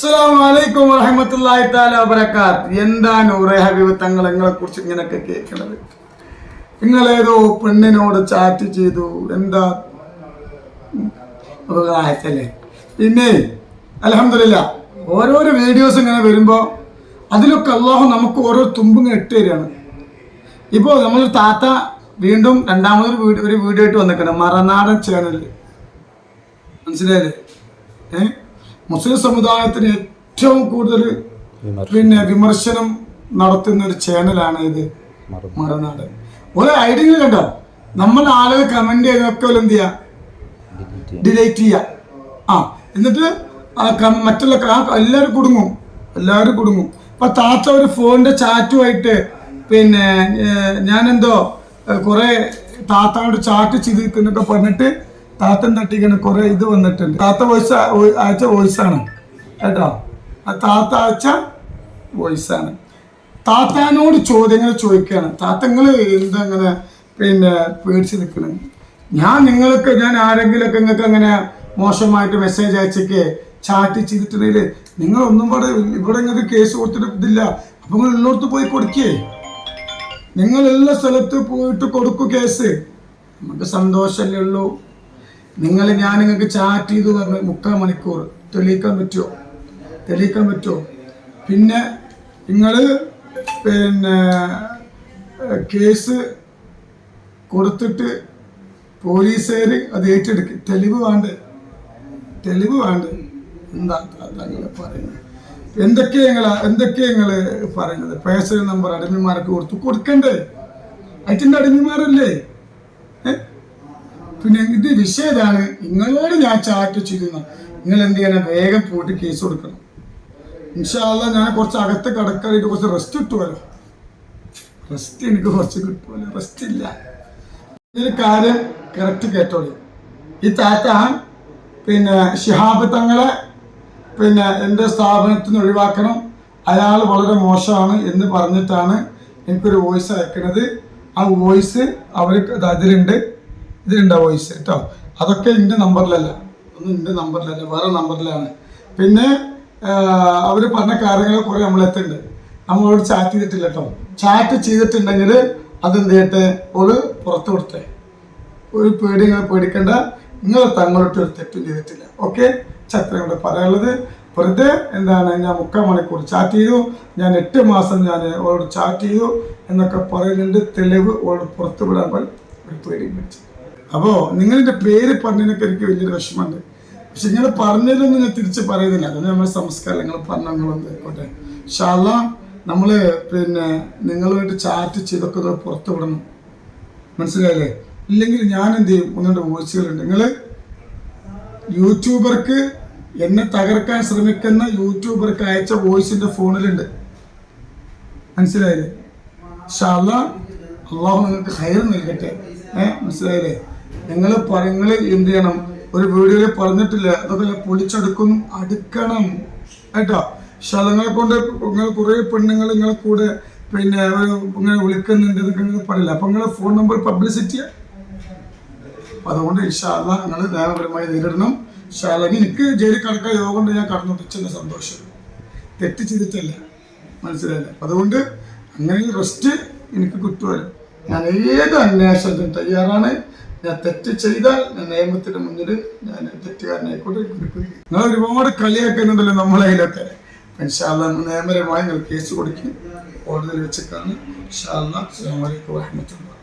അസ്സലാമു അലൈക്കും വറഹ്മത്തുള്ളാഹി തആല വബറകാത്ത്. എന്താ നൂറെ ഹബീബ് തങ്ങൾ നിങ്ങളെ കുറിച്ച് ഇങ്ങനെയൊക്കെ കേൾക്കണത്? നിങ്ങളേതോ പെണ്ണിനോട് ചാറ്റ് ചെയ്തു, എന്താ ആയത്തല്ലേ? പിന്നെ അൽഹംദുലില്ലാഹ് ഓരോരോ വീഡിയോസ് ഇങ്ങനെ വരുമ്പോൾ അതിലൊക്കെ അള്ളാഹു നമുക്ക് ഓരോ തുമ്പും ഇട്ട് തരികയാണ്. ഇപ്പോൾ നമ്മൾ താത്ത വീണ്ടും രണ്ടാമതൊരു വീഡിയോ ആയിട്ട് വന്നിക്കണം മറനാടൻ ചാനലിൽ. മനസ്സിലായില്ലേ? മുസ്ലിം സമുദായത്തിന് ഏറ്റവും കൂടുതൽ വിമർശനം നടത്തുന്ന ഒരു ചാനലാണ് ഇത് മറനാട്. ഒരു ഐഡിയ കണ്ടോ? നമ്മൾ ആളുകൾ കമന്റ് ചെയ്തൊക്കെ എന്ത് ചെയ്യുക, ഡിലീറ്റ് ചെയ്യുക. എന്നിട്ട് മറ്റുള്ള എല്ലാവരും കുടുങ്ങും. അപ്പൊ താത്ത ഒരു ഫോണിന്റെ ചാറ്റുമായിട്ട് ഞാനെന്തോ കുറെ താത്തയോട് ചാറ്റ് ചെയ്തിരിക്കുന്നൊക്കെ പറഞ്ഞിട്ട് താത്തൻ തട്ടിക്കണം കുറെ ഇത് വന്നിട്ടുണ്ട്. താത്ത അയച്ച വോയിസാണ് കേട്ടോ. ആ താത്ത അയച്ച വോയിസാണ്. താത്താനോട് ചോദ്യങ്ങൾ ചോദിക്കുകയാണ്. താത്തങ്ങൾ എന്താ അങ്ങനെ പേടിച്ച് നിൽക്കണം? ഞാൻ ആരെങ്കിലുമൊക്കെ നിങ്ങൾക്ക് അങ്ങനെ മോശമായിട്ട് മെസ്സേജ് അയച്ചൊക്കെ ചാറ്റ് ചെയ്തിട്ടുണ്ടെങ്കിൽ നിങ്ങളൊന്നും ഇവിടെ നിങ്ങൾക്ക് കേസ് കൊടുത്തിട്ട് ഇതില്ല. അപ്പൊ നിങ്ങൾ ഉള്ളിടത്ത് പോയി കൊടുക്കേ. നിങ്ങൾ എല്ലാ സ്ഥലത്ത് പോയിട്ട് കൊടുക്കൂ കേസ്. നമുക്ക് സന്തോഷമല്ലേ ഉള്ളൂ. ഞാൻ നിങ്ങൾക്ക് ചാറ്റ് ചെയ്തു പറഞ്ഞ് 3/4 മണിക്കൂർ തെളിയിക്കാൻ പറ്റുമോ? പിന്നെ നിങ്ങൾ കേസ് കൊടുത്തിട്ട് പോലീസുകാർ അത് ഏറ്റെടുക്കും. തെളിവ് വേണ്ടേ? എന്താ അങ്ങനെ പറയുന്നത്? എന്തൊക്കെയാ നിങ്ങള് പറയുന്നത്? പേഴ്സണൽ നമ്പർ അടിമമാർക്ക് കൊടുക്കണ്ടേ? അതിൻ്റെ അടിമമാരല്ലേ? പിന്നെ ഇത് വിഷയതാണ്. നിങ്ങളോട് ഞാൻ ചാറ്റ് ചെയ്യുന്ന നിങ്ങൾ എന്ത് ചെയ്യണം? വേഗം പോയിട്ട് കേസ് കൊടുക്കണം. ഇൻഷാ അല്ലാഹ് ഞാൻ കുറച്ച് അകത്ത് കടക്കാനായിട്ട് കുറച്ച് റെസ്റ്റ് കിട്ടുമല്ലോ. എനിക്ക് കുറച്ച് കിട്ടുമല്ലോ. റെസ്റ്റ് ഇല്ല. ഒരു കാര്യം കറക്റ്റ് കേട്ടോളൂ. ഈ താത്ത ശിഹാബ് തങ്ങളെ എൻ്റെ സ്ഥാപനത്തിൽ നിന്ന് ഒഴിവാക്കണം, അയാൾ വളരെ മോശമാണ് എന്ന് പറഞ്ഞിട്ടാണ് എനിക്കൊരു വോയിസ് അയക്കുന്നത്. ആ വോയിസ് അവർക്ക് ഇതിലുണ്ട് വോയിസ് കേട്ടോ. അതൊക്കെ എൻ്റെ നമ്പറിലല്ല, വേറെ നമ്പറിലാണ്. പിന്നെ അവർ പറഞ്ഞ കാര്യങ്ങൾ കുറേ നമ്മളെത്തുന്നുണ്ട്. നമ്മളോട് ചാറ്റ് ചെയ്തിട്ടില്ല കേട്ടോ. ചാറ്റ് ചെയ്തിട്ടുണ്ടെങ്കിൽ അതെന്ത് ചെയ്യട്ടെ, ഓള് പുറത്തു കൊടുത്തേ. ഒരു പേടിക്കണ്ട. നിങ്ങൾ തങ്ങളോട്ട് ഒരു തെറ്റും ചെയ്തിട്ടില്ല. ഓക്കെ, ചത്രം കൊണ്ട് പറയാനുള്ളത്. വെറുതെ ഞാൻ 3/4 മണിക്കൂർ ചാറ്റ് ചെയ്തു, ഞാൻ 8 മാസം ഓളോട് ചാറ്റ് ചെയ്തു എന്നൊക്കെ പറയുന്നുണ്ട്. തെളിവ് ഓളോട് പുറത്തു വിടാൻ ഒരു പേടിയും വെച്ചു. അപ്പോൾ നിങ്ങളുടെ പേര് പറഞ്ഞതിനൊക്കെ എനിക്ക് വലിയൊരു വിഷമമുണ്ട്. പക്ഷെ നിങ്ങൾ പറഞ്ഞതിലൊന്നും ഞാൻ തിരിച്ച് പറയുന്നില്ല. അതൊന്നും നമ്മുടെ സംസ്കാരം. നിങ്ങൾ പറഞ്ഞൊന്നും ആയിക്കോട്ടെ. ഇൻഷാ അല്ലാഹ് നമ്മൾ നിങ്ങളുമായിട്ട് ചാറ്റ് ചെയ്തൊക്കെ പുറത്തു വിടണം. മനസ്സിലായില്ലേ? ഇല്ലെങ്കിൽ ഞാൻ എന്ത് ചെയ്യും? 1-2 വോയിസുകളുണ്ട്. നിങ്ങൾ യൂട്യൂബർക്ക് എന്നെ തകർക്കാൻ ശ്രമിക്കുന്ന യൂട്യൂബർക്ക് അയച്ച വോയിസിന്റെ ഫോണിലുണ്ട്. മനസ്സിലായില്ലേ? ഇൻഷാ അല്ലാഹ് അള്ളാഹു നിങ്ങൾക്ക് ഖൈർ നൽകട്ടെ. മനസ്സിലായില്ലേ? നിങ്ങൾ എന്ത് ചെയ്യണം? ഒരു വീഡിയോയിൽ പറഞ്ഞിട്ടില്ല, അതൊക്കെ അടുക്കണം കേട്ടോ. ശലങ്ങളെ കൊണ്ട് നിങ്ങൾ കുറേ പെണ്ണുങ്ങൾ നിങ്ങളെ കൂടെ ഇങ്ങനെ വിളിക്കുന്നുണ്ട് എന്നൊക്കെ നിങ്ങൾ പറയില്ല. അപ്പൊ നിങ്ങളെ ഫോൺ നമ്പർ പബ്ലിസിറ്റി. അതുകൊണ്ട് ഇൻഷാ അല്ലാഹ് നിങ്ങൾ നിയമപരമായി നേരിടണം. ഇൻഷാ അല്ലാഹ് എനിക്ക് ജയിലിൽ കടക്കാൻ യോഗം കൊണ്ട് ഞാൻ കടന്നുപിടിച്ചതിന്റെ സന്തോഷം. തെറ്റ് ചെയ്തിട്ടല്ല. മനസ്സിലായില്ലേ? അതുകൊണ്ട് അങ്ങനെ റെസ്റ്റ് എനിക്ക് കിട്ടുമല്ലോ. ഞാൻ ഏത് അന്വേഷണത്തിനും തയ്യാറാണ്. ഞാൻ തെറ്റ് ചെയ്താൽ ഞാൻ നിയമത്തിന് മുന്നിൽ ഞാൻ തെറ്റുകാരനായിക്കോട്ടെ. നിങ്ങൾ ഒരുപാട് കളിയാക്കുന്നുണ്ടല്ലോ നമ്മളതിലൊക്കെ. ഇൻഷാ അല്ലാഹ് നിയമപരമായി നിങ്ങൾ കേസ് കൊടുക്കും. കോടതിയിൽ വെച്ച് കാണും. ഇൻഷാ അല്ലാഹ്. അസ്സലാമു അലൈക്കും വറഹ്മത്തുള്ളാഹി.